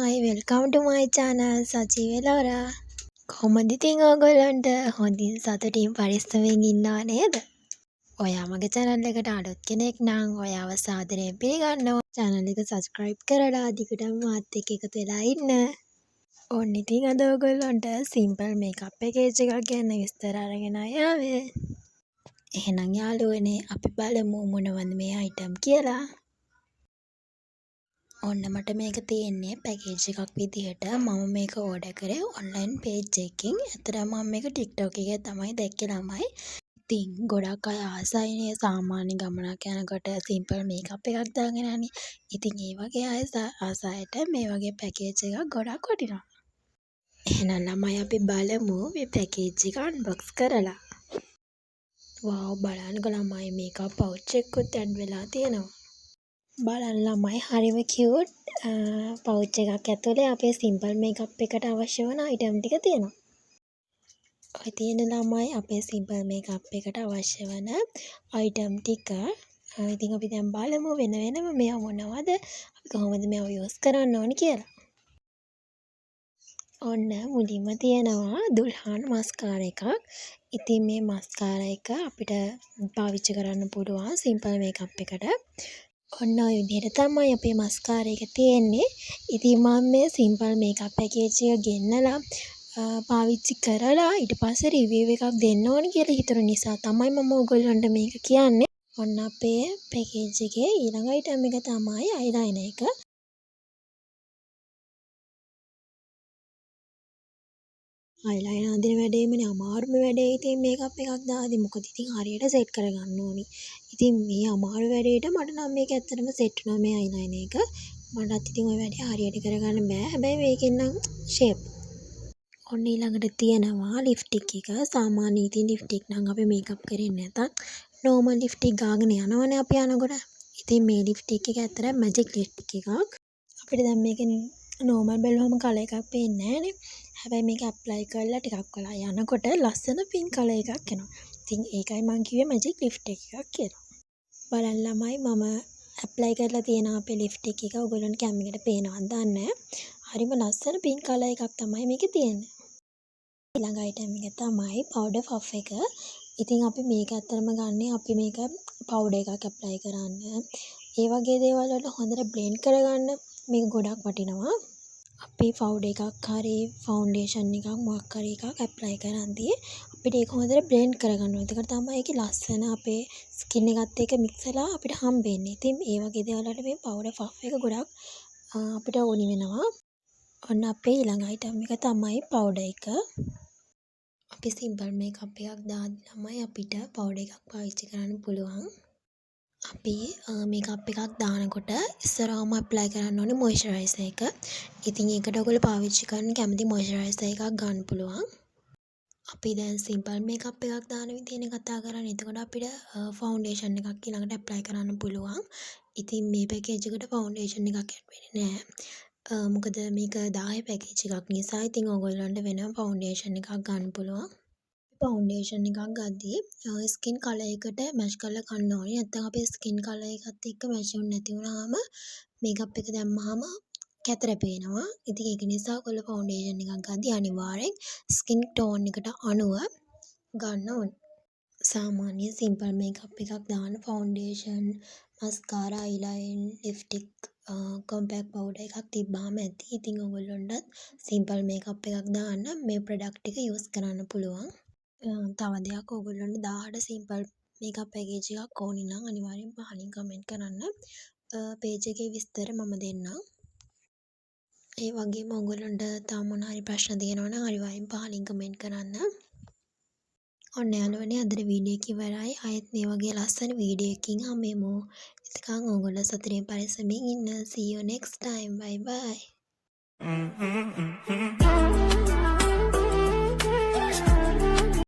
Hi, welcome to my channel සජීව ලොරා. කොහොමද ඉතින් ඔයගොල්ලන්ට හොඳින් සතුටින් පරිස්සමෙන් ඉන්නව නේද? ඔයා මගේ channel එකට අලුත් කෙනෙක් නම් ඔයාව සාදරයෙන් පිළිගන්නවා. channel එක subscribe කරලා දිගටම මාත් එක්ක එකතු වෙලා ඉන්න. ඔන්න ඉතින් අද ඔයගොල්ලන්ට simple makeup package එකක් ගැන විස්තර අරගෙන ආවේ. එහෙනම් යාළුවනේ අපි බලමු මොනවද මේ item කියලා. ඔන්න මට මේක තියෙන්නේ පැකේජ් එකක් විදිහට මම මේක ඕඩර් කරේ ඔන්ලයින් පේජ් එකකින්. ඇත්තටම මම මේක TikTok එකේ තමයි දැක්කේ ළමයි. ඉතින් ගොඩක් අය ආසයිනේ සාමාන්‍ය ගමනක් යනකොට සිම්පල් මේකප් එකක් දාගෙන යන්නේ. ඉතින් ඒ වගේ අය ආසයට මේ වගේ පැකේජ් එකක් ගොඩක් වටිනවා. එහෙනම් ළමයි අපි බලමු මේ පැකේජ් එක අන්බොක්ස් කරලා. වව් බලන්නකෝ ළමයි මේකප් පවුච් එකකුත් ඇඩ් වෙලා තියෙනවා. බලන්න ළමයි හරිම කියුට් පවුච් එකක් ඇතුලේ අපේ සිම්පල් මේකප් එකට අවශ්‍ය වන අයිටම් ටික තියෙනවා. ඔය තියෙන ළමයි අපේ සිම්පල් මේකප් එකට අවශ්‍ය වන අයිටම් ටික. ඉතින් අපි දැන් බලමු වෙන වෙනම මේවා මොනවද අපි කොහොමද මේවා යූස් කරන්න ඕනි කියලා. ඔන්න මුලින්ම තියෙනවා දුල්හාන් මස්කාරා එකක්. ඉතින් මේ මස්කාරා එක අපිට පාවිච්චි කරන්න පුළුවන් සිම්පල් මේකප් එකට. ඔන්න ඔය විදිහට තමයි අපේ මස්කාරා එක තියෙන්නේ. ඉතින් මම මේ සිම්පල් මේකප් පැකේජ් එක ගෙන්නලා පාවිච්චි කරලා ඊට පස්සේ රිවිව් එකක් දෙන්න ඕනේ කියලා හිතුන නිසා තමයි මම ඔයගොල්ලන්ට මේක කියන්නේ. ඔන්න අපේ පැකේජ් එකේ ඊළඟ අයිටම් එක තමයි අයිලයිනර් එක. අයිලයිනර් අඳින වැඩේමනේ අමාරුම වැඩේ. ඉතින් මේකප් එකක් දාද්දි මොකද ඉතින් හරියට සෙට් කරගන්න ඕනි. ඉතින් මේ අමාරු වැඩේට මට නම් මේක ඇත්තටම සෙට් වුණා මේ අයිලයිනර් එක. මටත් ඉතින් ওই වැඩේ හරියට කරගන්න බෑ. හැබැයි මේකෙන් නම් ෂේප්. ඔන්න ඊළඟට තියෙනවා ලිප්ස්ටික් එක. සාමාන්‍ය ඉතින් ලිප්ස්ටික් නම් අපි මේකප් කරන්නේ නැතත් නෝමල් ලිප්ස්ටික් ගාගෙන යනවනේ අපි යනකොට. ඉතින් මේ ලිප්ස්ටික් එක ඇත්තට මැජික් ලිප්ස්ටික් එකක්. අපිට දැන් මේකෙන් නෝමල් බැලුවම කලර් එකක් පේන්නේ නැහනේ. හැබැයි මේක ඇප්ලයි කරලා ටිකක් වෙලා යනකොට ලස්සන පින්ක් කලර් එකක් එනවා. ඉතින් ඒකයි මම කිව්වේ මැජික් ලිප්ස්ටික් එකක් කියලා. බලන්න ළමයි මම ඇප්ලයි කරලා තියෙන අපේ ලිප්ස්ටික් එක ඔයගොල්ලන්ට කැම් එකට පේනවද දන්නේ නැහැ. හරිම ලස්සන පින්ක් කලර් එකක් තමයි මේකේ තියෙන්නේ. ඊළඟ අයිටම් එක තමයි පවුඩර් පෆ් එක. ඉතින් අපි මේක ඇත්තටම ගන්නේ අපි මේක පවුඩර් එකක් ඇප්ලයි කරන්න. ඒ වගේ දේවල් වලට හොඳට බ්ලෙන්ඩ් කරගන්න මේක ගොඩක් වටිනවා. අපි පවුඩර් එකක් හරි ෆවුන්ඩේෂන් එකක් මොකක් හරි එකක් ඇප්ලයි කරද්දී අපිට ඒක හොඳට බ්ලෙන්ඩ් කරගන්න ඕනේ. එතකොට තමයි ඒකේ ලස්සන අපේ ස්කින් එකත් එක්ක මික්ස් වෙලා අපිට හම්බෙන්නේ. ඉතින් ඒ වගේ දේවල් වලට මේ පවුඩර් පෆ් එක ගොඩක් අපිට ඕනි වෙනවා. ඔන්න අපේ ඊළඟ අයිටම් එක තමයි පවුඩර් එක. අපි සිම්පල් මේකප් එකක් දාද්දි ළමයි අපිට පවුඩර් එකක් පාවිච්චි කරන්න පුළුවන්. අපි මේකප් එකක් දානකොට ඉස්සරහම ඇප්ලයි කරන්න ඕනේ මොයිස්චරයිසර් එක. ඉතින් ඒකට ඔයගොල්ලෝ පාවිච්චි කරන්න කැමති මොයිස්චරයිසර් එකක් ගන්න පුළුවන්. අපි දැන් සිම්පල් මේකප් එකක් දාන විදිහනේ කතා කරන්නේ. එතකොට අපිට ෆවුන්ඩේෂන් එකක් ඊළඟට ඇප්ලයි කරන්න පුළුවන්. ඉතින් මේ පැකේජ් එකට ෆවුන්ඩේෂන් එකක් ඇඩ් වෙන්නේ නැහැ. මොකද මේක 10 පැකේජ් එකක් නිසා ඉතින් ඔයගොල්ලන්ට වෙනම ෆවුන්ඩේෂන් එකක් ගන්න පුළුවන්. ෆවුන්ඩේෂන් එකක් ගද්දී ස්කින් කලර් එකට මැච් කරලා ගන්න ඕනේ. නැත්නම් අපේ ස්කින් කලර් එකත් එක්ක මැච් වෙන්නේ නැති වුණාම මේකප් එක දැම්මහම කැතර පේනවා. ඉතින් ඒක නිසා ඔයගොල්ලෝ ෆවුන්ඩේෂන් එකක් ගද්දී අනිවාර්යෙන් ස්කින් ටෝන් එකට අනුව ගන්න ඕනේ. සාමාන්‍ය සිම්පල් මේකප් එකක් දාන ෆවුන්ඩේෂන්, මස්කාරා, අයිලයින්, ලිප්ස්ටික්, කොම්පැක්ට් පවුඩර් එකක් තිබ්බාම ඇති. ඉතින් ඔයගොල්ලන්ට සිම්පල් මේකප් එකක් දාන්න මේ ප්‍රොඩක්ට් එක යූස් කරන්න පුළුවන්. තව දෙයක් ඔයගොල්ලන්ට 18 සිම්පල් මේකප් පැකේජ් එකක් ඕනි නම් අනිවාර්යෙන් පහලින් කමෙන්ට් කරන්න. පේජ් එකේ විස්තර මම දෙන්නම්. ඒ වගේම ඔයගොල්ලන්ට තව මොන හරි ප්‍රශ්න තියෙනවා නම් අනිවාර්යෙන් පහලින් කමෙන්ට් කරන්න. ඔන්න යාළුවනේ අදට වීඩියෝ එක ඉවරයි. ආයෙත් මේ වගේ ලස්සන වීඩියෝ එකකින් හම්බෙමු. එතකන් ඔයගොල්ලෝ සතුටින් පරිස්සමින් ඉන්න. See you next time. Bye bye.